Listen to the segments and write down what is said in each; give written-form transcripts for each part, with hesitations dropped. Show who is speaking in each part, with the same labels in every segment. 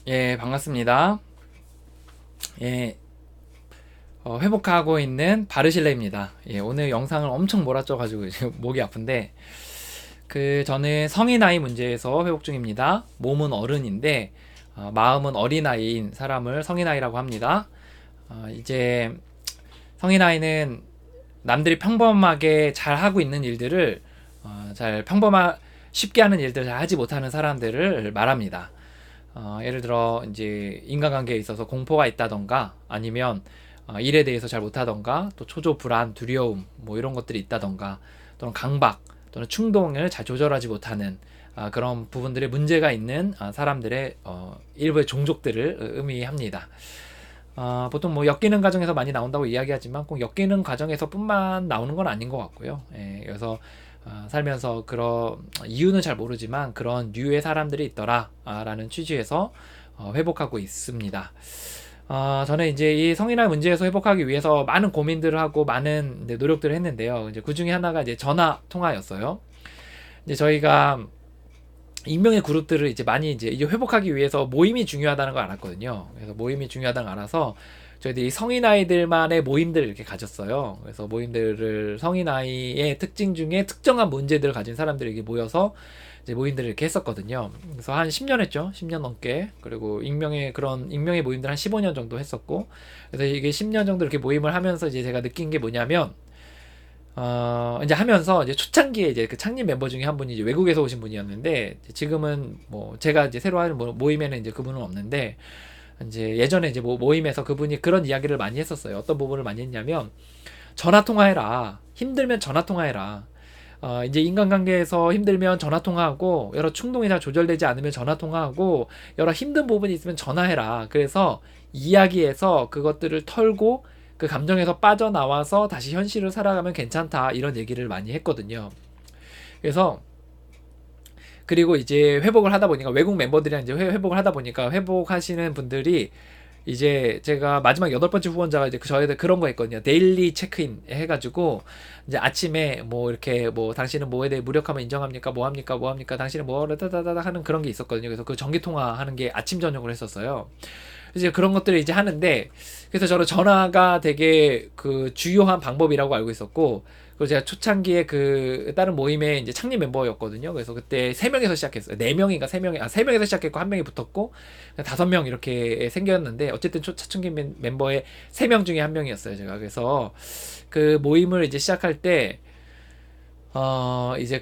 Speaker 1: 예, 반갑습니다. 예, 회복하고 있는 바르실레입니다. 예, 오늘 영상을 엄청 몰아쳐가지고 지금 목이 아픈데, 저는 성인 나이 문제에서 회복 중입니다. 몸은 어른인데, 마음은 어린아이인 사람을 성인 나이라고 합니다. 이제 성인 나이는 남들이 평범하게 잘 하고 있는 일들을 쉽게 하는 일들을 잘 하지 못하는 사람들을 말합니다. 예를 들어 이제 인간관계에 있어서 공포가 있다던가 아니면 일에 대해서 잘 못하던가 또 초조 불안 두려움 뭐 이런 것들이 있다던가 또는 강박 또는 충동을 잘 조절하지 못하는 그런 부분들에 문제가 있는 사람들의 일부의 종족들을 의미합니다. 보통 뭐 엮이는 과정에서 많이 나온다고 이야기하지만 꼭 엮이는 과정에서뿐만 나오는 건 아닌 것 같고요. 예, 그래서 살면서 그런 이유는 잘 모르지만 그런 류의 사람들이 있더라 라는 취지에서 회복하고 있습니다. 저는 이제 이 성인화 문제에서 회복하기 위해서 많은 고민들을 하고 많은 이제 노력들을 했는데요. 이제 그 중에 하나가 이제 전화 통화였어요. 이제 저희가 익명의 그룹들을 이제 많이 이제 회복하기 위해서 모임이 중요하다는 걸 알았거든요. 그래서 모임이 중요하다는 걸 알아서 저희들이 성인 아이들만의 모임들을 이렇게 가졌어요. 그래서 모임들을 성인 아이의 특징 중에 특정한 문제들을 가진 사람들에게 모여서 이제 모임들을 이렇게 했었거든요. 그래서 한 10년 했죠. 10년 넘게. 그리고 익명의 모임들 한 15년 정도 했었고. 그래서 이게 10년 정도 이렇게 모임을 하면서 이제 제가 느낀 게 뭐냐면 이제 하면서 이제 초창기에 이제 그 창립 멤버 중에 한 분이 이제 외국에서 오신 분이었는데 지금은 뭐 제가 이제 새로 하는 모임에는 이제 그분은 없는데 이제 예전에 이제 모임에서 그분이 그런 이야기를 많이 했었어요. 어떤 부분을 많이 했냐면 전화 통화해라. 힘들면 전화 통화해라. 이제 인간관계에서 힘들면 전화 통화하고 여러 충동이 잘 조절되지 않으면 전화 통화하고 여러 힘든 부분이 있으면 전화해라. 그래서 이야기해서 그것들을 털고 그 감정에서 빠져나와서 다시 현실을 살아가면 괜찮다 이런 얘기를 많이 했거든요. 그래서 그리고 이제 회복을 하다 보니까 외국 멤버들이랑 이제 회복을 하다 보니까 회복하시는 분들이 이제 제가 마지막 여덟 번째 후원자가 이제 저희들 그런 거 했거든요. 데일리 체크인 해가지고 이제 아침에 뭐 이렇게 뭐 당신은 뭐에 대해 무력함을 인정합니까? 뭐 합니까? 뭐 합니까? 당신은 뭐를 따다다다 하는 그런 게 있었거든요. 그래서 그 전기 통화하는 게 아침 저녁으로 했었어요. 이제 그런 것들을 이제 하는데 그래서 저는 전화가 되게 그 주요한 방법이라고 알고 있었고 그리고 제가 초창기에 그 다른 모임의 이제 창립 멤버였거든요. 그래서 그때 세 명에서 시작했어요. 네 명인가 세 명이 세 명에서 시작했고 한 명이 붙었고 다섯 명 이렇게 생겼는데 어쨌든 초창기 멤버의 세 명 중에 한 명이었어요. 제가 그래서 그 모임을 이제 시작할 때 이제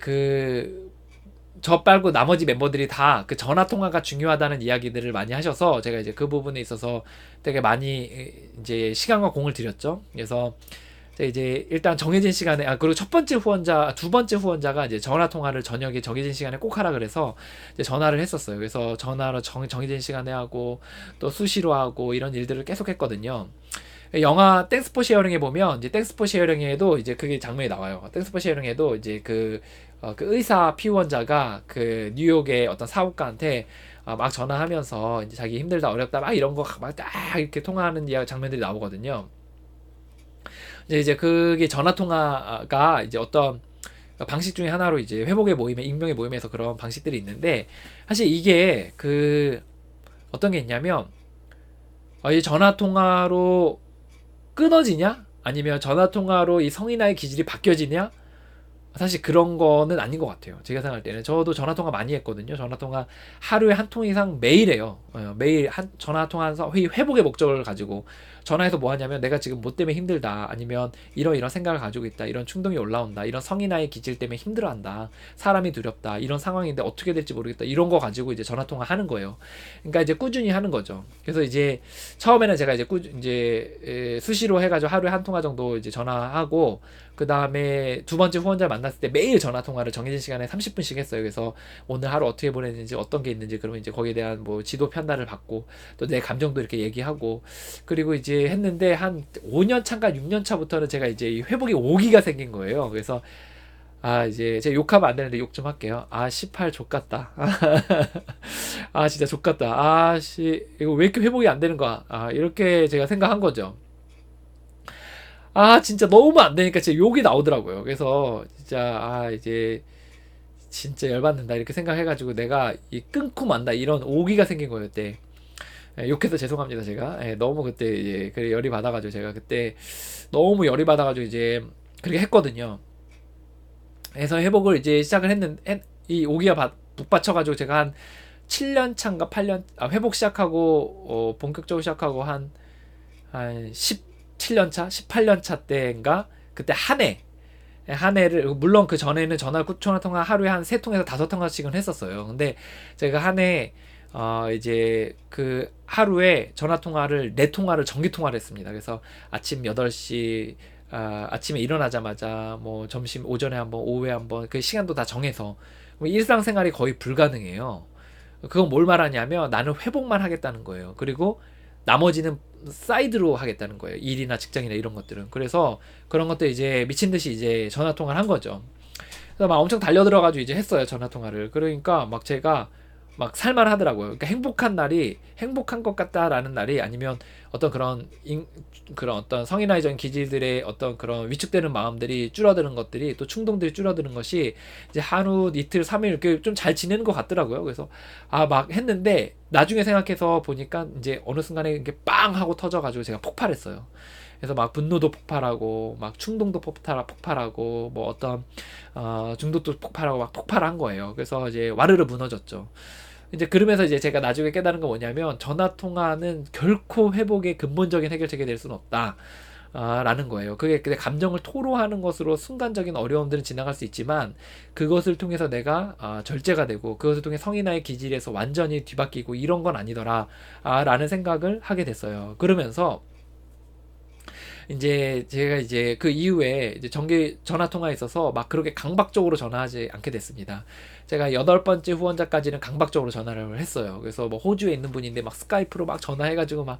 Speaker 1: 저 빨고 나머지 멤버들이 다 그 전화 통화가 중요하다는 이야기들을 많이 하셔서 제가 이제 그 부분에 있어서 되게 많이 이제 시간과 공을 들였죠. 그래서 제가 이제 일단 정해진 시간에 그리고 두 번째 후원자가 이제 전화 통화를 저녁에 정해진 시간에 꼭 하라 그래서 이제 전화를 했었어요. 그래서 전화로 정해진 시간에 하고 또 수시로 하고 이런 일들을 계속 했거든요. 영화 땡스 포 쉐어링에 보면 이제 땡스 포 쉐어링에도 이제 그게 장면이 나와요. 땡스 포 쉐어링에도 이제 그 의사 피원자가 그 뉴욕의 어떤 사업가한테 막 전화하면서 이제 자기 힘들다 어렵다 막 이런 거 막 딱 이렇게 통화하는 장면들이 나오거든요. 이제 그게 전화 통화가 이제 어떤 방식 중에 하나로 이제 회복의 모임에 익명의 모임에서 그런 방식들이 있는데 사실 이게 어떤 게 있냐면 이 전화 통화로 끊어지냐? 아니면 전화 통화로 이 성인아의 기질이 바뀌어지냐? 사실 그런 거는 아닌 것 같아요. 제가 생각할 때는 저도 전화 통화 많이 했거든요. 전화 통화 하루에 한 통 이상 매일 해요. 매일 전화 통화해서 회복의 목적을 가지고 전화해서 뭐 하냐면 내가 지금 뭐 때문에 힘들다. 아니면 이런 생각을 가지고 있다. 이런 충동이 올라온다. 이런 성인아의 기질 때문에 힘들어한다. 사람이 두렵다. 이런 상황인데 어떻게 될지 모르겠다. 이런 거 가지고 이제 전화 통화 하는 거예요. 그러니까 이제 꾸준히 하는 거죠. 그래서 이제 처음에는 제가 이제 수시로 해가지고 하루에 한 통화 정도 이제 전화하고 그 다음에 두 번째 후원자를 만났을 때 매일 전화 통화를 정해진 시간에 30분씩 했어요. 그래서 오늘 하루 어떻게 보냈는지 어떤 게 있는지 그러면 이제 거기에 대한 뭐 지도 편달을 받고 또 내 감정도 이렇게 얘기하고 그리고 이제 했는데 한 5년 차인가 6년 차부터는 제가 이제 이 회복이 오기가 생긴 거예요. 그래서 이제 제가 욕하면 안 되는데 욕 좀 할게요. 18 족같다. 진짜 족같다. 이거 왜 이렇게 회복이 안 되는 거야? 이렇게 제가 생각한 거죠. 진짜 너무 안 되니까 진짜 욕이 나오더라고요. 그래서 진짜 이제 진짜 열받는다 이렇게 생각해가지고 내가 끊고 만다 이런 오기가 생긴 거였대. 욕해서 죄송합니다 제가. 너무 그때 이제 그 열이 받아가지고 제가 그때 너무 열이 받아가지고 이제 그렇게 했거든요. 해서 회복을 이제 시작을 했는데 이 오기가 북받쳐가지고 제가 한 7년 차인가 8년 회복 시작하고 본격적으로 시작하고 한 17년 차 18년 차 때인가 그때 한 해를 물론 그 전에는 전화 통화 하루에 한 3통에서 5통씩은 했었어요. 근데 제가 한 해 이제 그 하루에 전화 통화를 4통화를 정기 통화를 했습니다. 그래서 아침 8시 아침에 일어나자마자 뭐 점심 오전에 한번 오후에 한번 그 시간도 다 정해서 일상생활이 거의 불가능해요. 그건 뭘 말하냐면 나는 회복만 하겠다는 거예요. 그리고 나머지는 사이드로 하겠다는 거예요. 일이나 직장이나 이런 것들은. 그래서 그런 것들 이제 미친 듯이 이제 전화 통화를 한 거죠. 그래서 막 엄청 달려들어가지고 이제 했어요. 전화 통화를. 그러니까 막 제가 막 살만하더라고요. 그러니까 행복한 것 같다라는 날이 아니면 어떤 그런 어떤 성인아이적인 기질들의 어떤 그런 위축되는 마음들이 줄어드는 것들이 또 충동들이 줄어드는 것이 이제 하루 이틀 3일 이렇게 좀 잘 지내는 것 같더라고요. 그래서 막 했는데 나중에 생각해서 보니까 이제 어느 순간에 이게 빵 하고 터져가지고 제가 폭발했어요. 그래서 막 분노도 폭발하고 막 충동도 폭발하고 뭐 어떤 중독도 폭발하고 막 폭발한 거예요. 그래서 이제 와르르 무너졌죠. 이제 그러면서 이제 제가 나중에 깨달은 건 뭐냐면 전화 통화는 결코 회복의 근본적인 해결책이 될 수는 없다. 라는 거예요. 그게 내 감정을 토로하는 것으로 순간적인 어려움들은 지나갈 수 있지만 그것을 통해서 내가 절제가 되고 그것을 통해 성인아의 기질에서 완전히 뒤바뀌고 이런 건 아니더라 라는 생각을 하게 됐어요. 그러면서 이제 제가 이제 그 이후에 이제 정기 전화 통화에 있어서 막 그렇게 강박적으로 전화하지 않게 됐습니다. 제가 8번째 후원자까지는 강박적으로 전화를 했어요. 그래서 뭐 호주에 있는 분인데 막 스카이프로 막 전화해가지고 막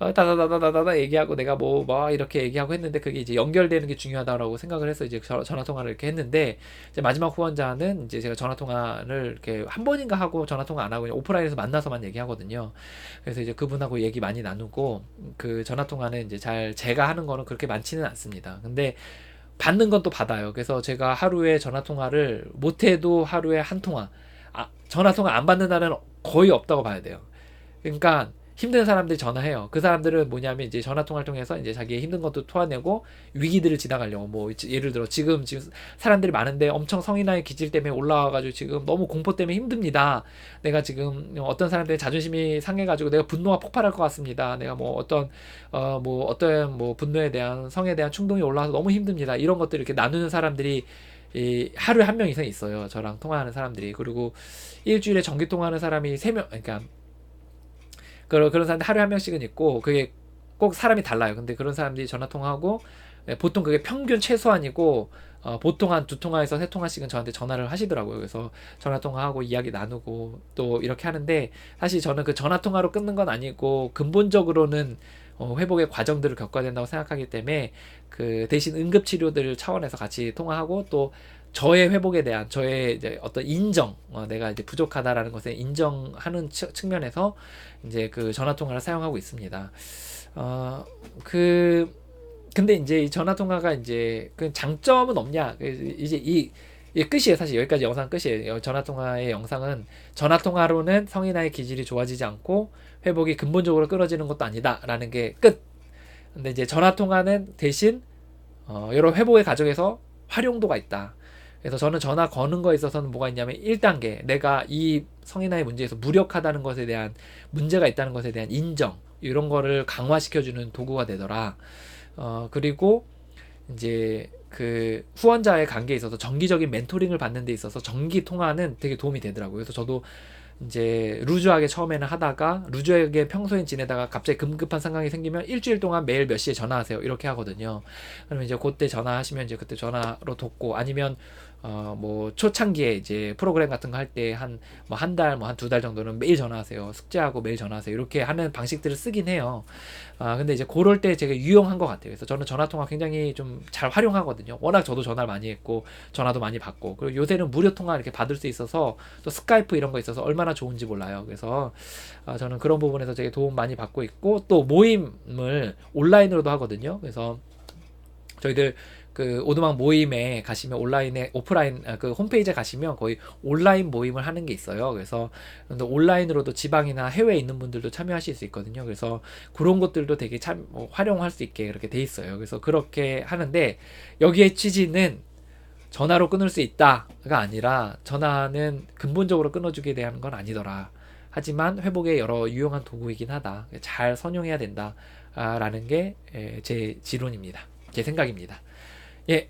Speaker 1: 다다다다다다 얘기하고 내가 뭐 이렇게 얘기하고 했는데 그게 이제 연결되는 게 중요하다라고 생각을 해서 이제 전화 통화를 이렇게 했는데 이제 마지막 후원자는 이제 제가 전화 통화를 이렇게 한 번인가 하고 전화 통화 안 하고 그냥 오프라인에서 만나서만 얘기하거든요. 그래서 이제 그분하고 얘기 많이 나누고 그 전화 통화는 이제 잘 제가 하는 거는 그렇게 많지는 않습니다. 근데 받는 건 또 받아요. 그래서 제가 하루에 전화 통화를 못해도 하루에 한 통화, 전화 통화 안 받는 날은 거의 없다고 봐야 돼요. 그러니까 힘든 사람들이 전화해요. 그 사람들은 뭐냐면 이제 전화 통화를 통해서 이제 자기의 힘든 것도 토해내고 위기들을 지나가려고 뭐 예를 들어 지금 사람들이 많은데 엄청 성인아의 기질 때문에 올라와가지고 지금 너무 공포 때문에 힘듭니다. 내가 지금 어떤 사람들의 자존심이 상해가지고 내가 분노가 폭발할 것 같습니다. 내가 뭐 어떤 뭐 분노에 대한 성에 대한 충동이 올라와서 너무 힘듭니다. 이런 것들 이렇게 나누는 사람들이 하루에 한 명 이상 있어요. 저랑 통화하는 사람들이. 그리고 일주일에 정기 통화하는 사람이 3명, 그러니까 그런 사람들 하루에 한 명씩은 있고 그게 꼭 사람이 달라요. 근데 그런 사람들이 전화 통화하고 보통 그게 평균 최소한이고 보통 한 2통화에서 3통화씩은 저한테 전화를 하시더라고요. 그래서 전화 통화하고 이야기 나누고 또 이렇게 하는데 사실 저는 그 전화 통화로 끊는 건 아니고 근본적으로는 회복의 과정들을 겪어야 된다고 생각하기 때문에 그 대신 응급치료들 차원에서 같이 통화하고 또 저의 회복에 대한 저의 이제 어떤 인정, 내가 이제 부족하다라는 것에 인정하는 측면에서 이제 그 전화 통화를 사용하고 있습니다. 근데 이제 이 전화 통화가 이제 그 장점은 없냐? 이제 이게 끝이에요. 사실 여기까지 영상 끝이에요. 전화 통화의 영상은 전화 통화로는 성인아의 기질이 좋아지지 않고 회복이 근본적으로 끊어지는 것도 아니다라는 게 끝. 근데 이제 전화 통화는 대신 여러 회복의 과정에서 활용도가 있다. 그래서 저는 전화 거는 거에 있어서는 뭐가 있냐면 1단계 내가 이 성인아의 문제에서 무력하다는 것에 대한 문제가 있다는 것에 대한 인정 이런 거를 강화시켜주는 도구가 되더라. 그리고 이제 그 후원자의 관계에 있어서 정기적인 멘토링을 받는 데 있어서 정기 통화는 되게 도움이 되더라고요. 그래서 저도 이제 루즈하게 처음에는 하다가 루즈하게 평소에 지내다가 갑자기 급급한 상황이 생기면 일주일 동안 매일 몇 시에 전화하세요 이렇게 하거든요. 그러면 이제 그때 전화하시면 이제 그때 전화로 돕고 아니면 뭐 초창기에 이제 프로그램 같은 거 할 때 한 달 뭐 한 2달 정도는 매일 전화하세요. 숙제하고 매일 전화하세요. 이렇게 하는 방식들을 쓰긴 해요. 근데 이제 그럴 때 되게 유용한 것 같아요. 그래서 저는 전화 통화 굉장히 좀 잘 활용하거든요. 워낙 저도 전화를 많이 했고 전화도 많이 받고 그리고 요새는 무료 통화 이렇게 받을 수 있어서 또 스카이프 이런 거 있어서 얼마나 좋은지 몰라요. 그래서 저는 그런 부분에서 되게 도움 많이 받고 있고 또 모임을 온라인으로도 하거든요. 그래서 저희들 그 오두막 모임에 가시면 온라인에 오프라인 그 홈페이지에 가시면 거의 온라인 모임을 하는 게 있어요. 그래서 근데 온라인으로도 지방이나 해외에 있는 분들도 참여하실 수 있거든요. 그래서 그런 것들도 되게 참 활용할 수 있게 그렇게 돼 있어요. 그래서 그렇게 하는데 여기에 취지는 전화로 끊을 수 있다가 아니라 전화는 근본적으로 끊어주게 대한 건 아니더라. 하지만 회복에 여러 유용한 도구이긴 하다. 잘 선용해야 된다. 라는 게 제 지론입니다. 제 생각입니다. 예,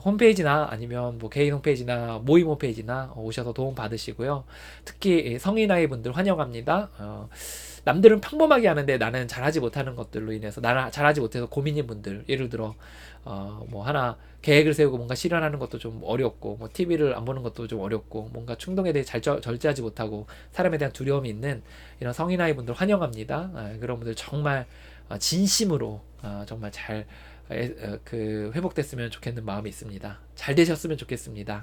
Speaker 1: 홈페이지나 아니면 뭐 개인 홈페이지나 모임 홈페이지나 오셔서 도움 받으시고요. 특히 성인 아이 분들 환영합니다. 남들은 평범하게 하는데 나는 잘하지 못하는 것들로 인해서 나는 잘하지 못해서 고민인 분들, 예를 들어 뭐 하나 계획을 세우고 뭔가 실현하는 것도 좀 어렵고 뭐 TV를 안 보는 것도 좀 어렵고 뭔가 충동에 대해 잘 절제하지 못하고 사람에 대한 두려움이 있는 이런 성인 아이 분들 환영합니다. 그런 분들 정말 진심으로 정말 잘 그 회복됐으면 좋겠는 마음이 있습니다. 잘 되셨으면 좋겠습니다.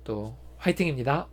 Speaker 1: 또 화이팅입니다.